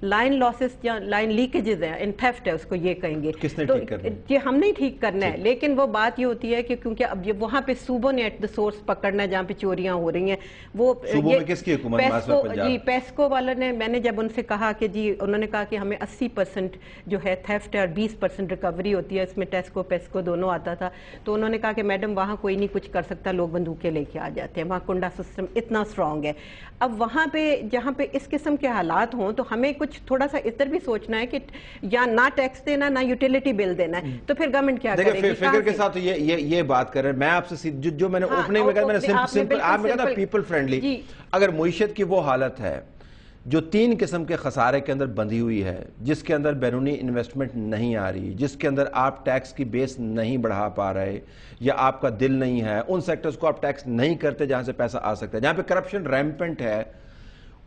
Line losses یا line leakages ہیں، ان theft ہے، اس کو یہ کہیں گے. کس نے تو ٹھیک کرنا ہے؟ یہ ہم نہیں ٹھیک کرنا ہے، لیکن وہ بات یہ ہوتی ہے کہ کیونکہ اب یہ وہاں پہ صوبوں نے ایٹ دا سورس پکڑنا ہے جہاں پہ چوریاں ہو رہی ہیں. وہ صوبوں میں کس کی حکومت؟ جی پیسکو والا نے، میں نے جب ان سے کہا کہ جی، انہوں نے کہا کہ ہمیں 80% جو ہے تھیفٹ ہے اور 20% ریکوری ہوتی ہے، اس میں ٹیسکو پیسکو دونوں آتا تھا. تو انہوں نے کہا کہ میڈم وہاں کوئی نہیں کچھ کر سکتا، لوگ بندوقیں لے کے آ جاتے ہیں، وہاں کنڈا سسٹم اتنا اسٹرانگ ہے. اب وہاں پہ جہاں پہ اس قسم کے حالات ہوں تو ہمیں کچھ تھوڑا سا ادھر بھی سوچنا ہے کہ یا نہ ٹیکس دینا نہ یوٹیلیٹی بل دینا ہے، تو پھر گورنمنٹ کیا کرے گی؟ فکر کے ساتھ یہ بات کر رہے ہیں. میں آپ سے جو میں نے اوپننگ میں کہا، میں نے سمپل آپ نے کہا تھا پیپل فرینڈلی. اگر معیشت کی وہ حالت ہے جو 3 قسم کے خسارے کے اندر بندھی ہوئی ہے، جس کے اندر بیرونی انویسٹمنٹ نہیں آ رہی، جس کے اندر آپ ٹیکس کی بیس نہیں بڑھا پا رہے یا آپ کا دل نہیں ہے، ان سیکٹرز کو آپ ٹیکس نہیں کرتے جہاں سے پیسہ آ سکتا ہے، جہاں پہ کرپشن ریمپنٹ ہے،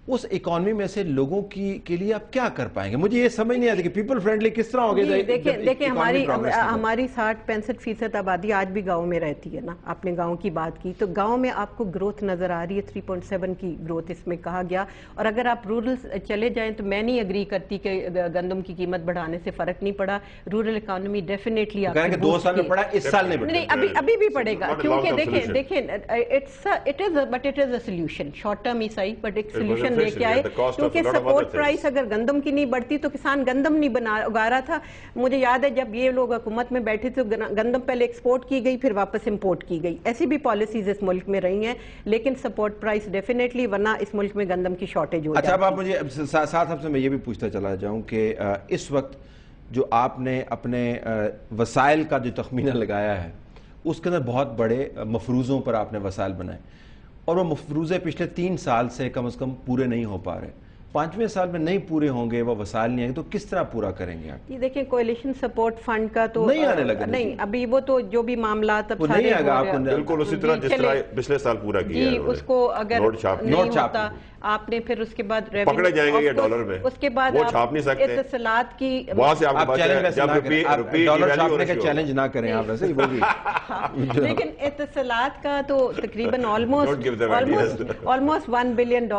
اس اکانومی میں سے لوگوں کے لیے آپ کیا کر پائیں گے؟ مجھے یہ سمجھ نہیں آتی کہ پیپل فرینڈلی کس طرح ہوگی. دیکھیں ہماری 60-65% آبادی آج بھی گاؤں میں رہتی ہے نا. آپ نے گاؤں کی بات کی تو گاؤں میں آپ کو گروتھ نظر آ رہی ہے، 3.7 کی گروتھ اس میں کہا گیا. اور اگر آپ رورل چلے جائیں تو میں نہیں اگری کرتی کہ گندم کی قیمت بڑھانے سے فرق نہیں پڑا. رورل اکانومی ڈیفینیٹلی 2 سال میں پڑا، اس سال نہیں، ابھی بھی پڑے گا. کیونکہ دیکھیں it is a solution, short term ہی صحیح بٹ ایک سولوشن لے کے آئے. کیونکہ سپورٹ پرائس اگر گندم کی نہیں بڑھتی تو کسان گندم نہیں اگا رہا تھا. مجھے یاد ہے جب یہ لوگ حکومت میں بیٹھے تھے، گندم پہلے ایکسپورٹ کی گئی پھر واپس امپورٹ کی گئی. ایسی بھی پالیسیز اس ملک میں رہی ہیں، لیکن سپورٹ پرائس ڈیفینیٹلی، ورنہ اس ملک میں گندم کی شارٹیج ہو جاتی. اچھا، اب آپ مجھے ساتھ آپ سے میں یہ بھی پوچھتا چلا جاؤں کہ اس وقت جو آپ نے اپنے وسائل کا جو تخمینہ لگایا ہے، اس کے اندر بہت بڑے مفروضوں پر آپ نے وسائل بنائے، اور وہ مفروضے پچھلے 3 سال سے کم از کم پورے نہیں ہو پا رہے. 5ویں سال میں نہیں پورے ہوں گے، وہ وسائل نہیں آئیں گے تو کس طرح پورا کریں گے آپ؟ یہ دیکھیں کوئلیشن سپورٹ فنڈ کا تو نہیں آنے لگا. نہیں، ابھی وہ تو جو بھی معاملات اب نہیں آگا آپ کو بالکل اسی طرح جس طرح پچھلے سال پورا کیا ہے. اس کو اگر نہیں ہوتا آپ نے پھر اس کے بعد پکڑے جائیں گے یہ ڈالر میں، اس کے بعد وہ چھاپ نہیں سکتے اتصالات کی وہاں سے آپ ڈالر چھاپنے کا چیلنج نہ کریں آپ ویسے وہ بھی. لیکن اتصالات کا تو تقریباً آلموسٹ $1 بلین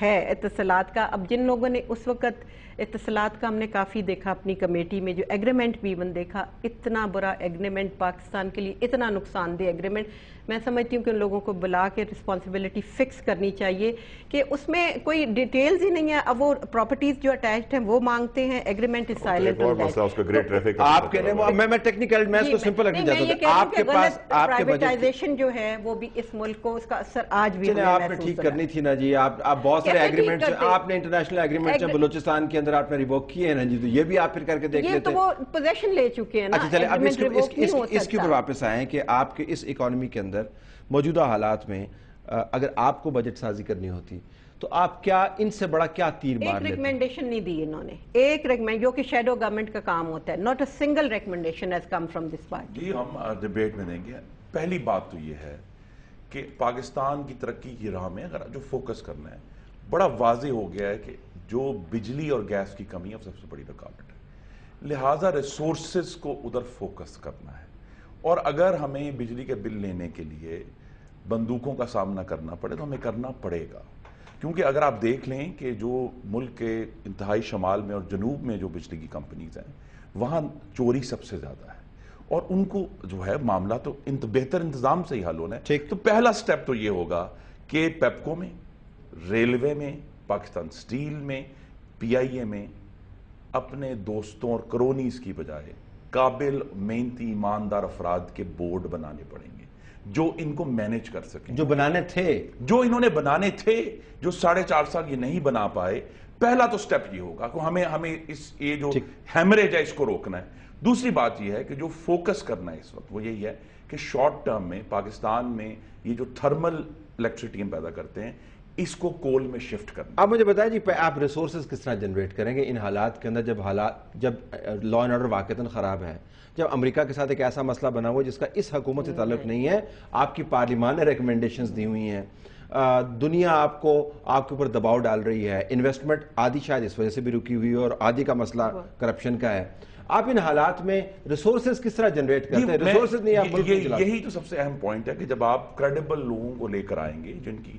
ہے اتصالات کا. اب جن لوگوں نے اس وقت اتصالات کا ہم نے کافی دیکھا اپنی کمیٹی میں، جو ایگریمنٹ بھی ایون دیکھا، اتنا برا ایگریمنٹ پاکستان کے لیے، اتنا نقصان دہ ایگریمنٹ. میں سمجھتی ہوں کہ ان لوگوں کو بلا کے رسپانسبلٹی فکس کرنی چاہیے کہ اس میں کوئی ڈیٹیلز ہی نہیں ہے. اب وہ پراپرٹیز جو اٹیچڈ ہیں وہ مانگتے ہیں، ایگریمنٹ از سائلنٹ. آپ کہہ رہے ہیں میں ٹیکنیکل، میں اس کو سمپل رکھنا چاہتا ہوں. آپ کے پاس پرائیویٹائزیشن جو ہے وہ بھی اس ملک کو، اس کا اثر آج بھی آپ نے ٹھیک کرنی تھی نا جی. آپ بہت سارے ایگریمنٹ آپ نے انٹرنیشنل ایگریمنٹ بلوچستان کے اندر آپ نے ریووک کیے ہیں نا جی، تو یہ بھی آپ پھر کر کے دیکھ لیتے ہیں. یہ تو وہ پوزیشن لے چکے ہیں نا. اچھا چلے اب اس کے اوپر واپس آئیں کہ آپ کے اس اکانومی کے اندر موجودہ حالات میں اگر آپ کو بجٹ سازی کرنی ہوتی تو آپ کیا ان سے بڑا کیا تیر مار لیتے؟ ایک ریکمنڈیشن نہیں دی انہوں نے، ایک ریکمنڈ جو کہ شیڈو گورنمنٹ کا کام ہوتا ہے. Not a single recommendation has come from this party. جی ہم ڈیبیٹ میں دیں گے. پہلی بات تو یہ ہے کہ پاکستان کی ترقی کی راہ میں اگر جو فوکس کرنا ہے، بڑا واضح ہو گیا ہے کہ جو بجلی اور گیس کی کمی ہے وہ سب سے بڑی رکاوٹ ہے. لہٰذا ریسورسز کو ادھر فوکس کرنا ہے. اور اگر ہمیں بجلی کے بل لینے کے لیے بندوقوں کا سامنا کرنا پڑے تو ہمیں کرنا پڑے گا. کیونکہ اگر آپ دیکھ لیں کہ جو ملک کے انتہائی شمال میں اور جنوب میں جو بجلی کی کمپنیز ہیں وہاں چوری سب سے زیادہ ہے، اور ان کو جو ہے معاملہ تو بہتر انتظام سے ہی حل ہونا ہے. تو پہلا سٹیپ تو یہ ہوگا کہ پیپکو میں، ریلوے میں، پاکستان سٹیل میں، پی آئی اے میں اپنے دوستوں اور کرونیز کی بجائے قابل محنتی ایماندار افراد کے بورڈ بنانے پڑیں گے جو ان کو مینیج کر سکیں. جو بنانے تھے، جو انہوں نے بنانے تھے، جو 4.5 سال یہ نہیں بنا پائے. پہلا تو سٹیپ یہ ہوگا کہ ہمیں یہ جو ہیمریج ہے اس کو روکنا ہے. دوسری بات یہ ہے کہ جو فوکس کرنا ہے اس وقت وہ یہی ہے کہ شارٹ ٹرم میں پاکستان میں یہ جو تھرمل الیکٹریسٹی ہم پیدا کرتے ہیں اس کو کول میں شفٹ کرنا. آپ مجھے بتائیں جی آپ ریسورسز کس طرح جنریٹ کریں گے ان حالات کے اندر جب لا اینڈ آرڈر واقعتاً خراب ہے، جب امریکہ کے ساتھ ایک ایسا مسئلہ بنا ہوا جس کا اس حکومت سے تعلق نہیں ہے، آپ کی پارلیمان نے ریکمنڈیشنز دی ہوئی ہیں، دنیا آپ کے اوپر دباؤ ڈال رہی ہے، انویسٹمنٹ آدھی شاید اس وجہ سے بھی رکی ہوئی ہے اور آدھی کا مسئلہ کرپشن کا ہے. آپ ان حالات میں ریسورسز کس طرح جنریٹ کرتے ہیں؟ ریسورسز نہیں آپ ملک میں چلاتے. یہی تو سب سے اہم پوائنٹ ہے کہ جب آپ کریڈیبل لوگوں کو لے کر آئیں گے جن کی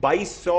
2200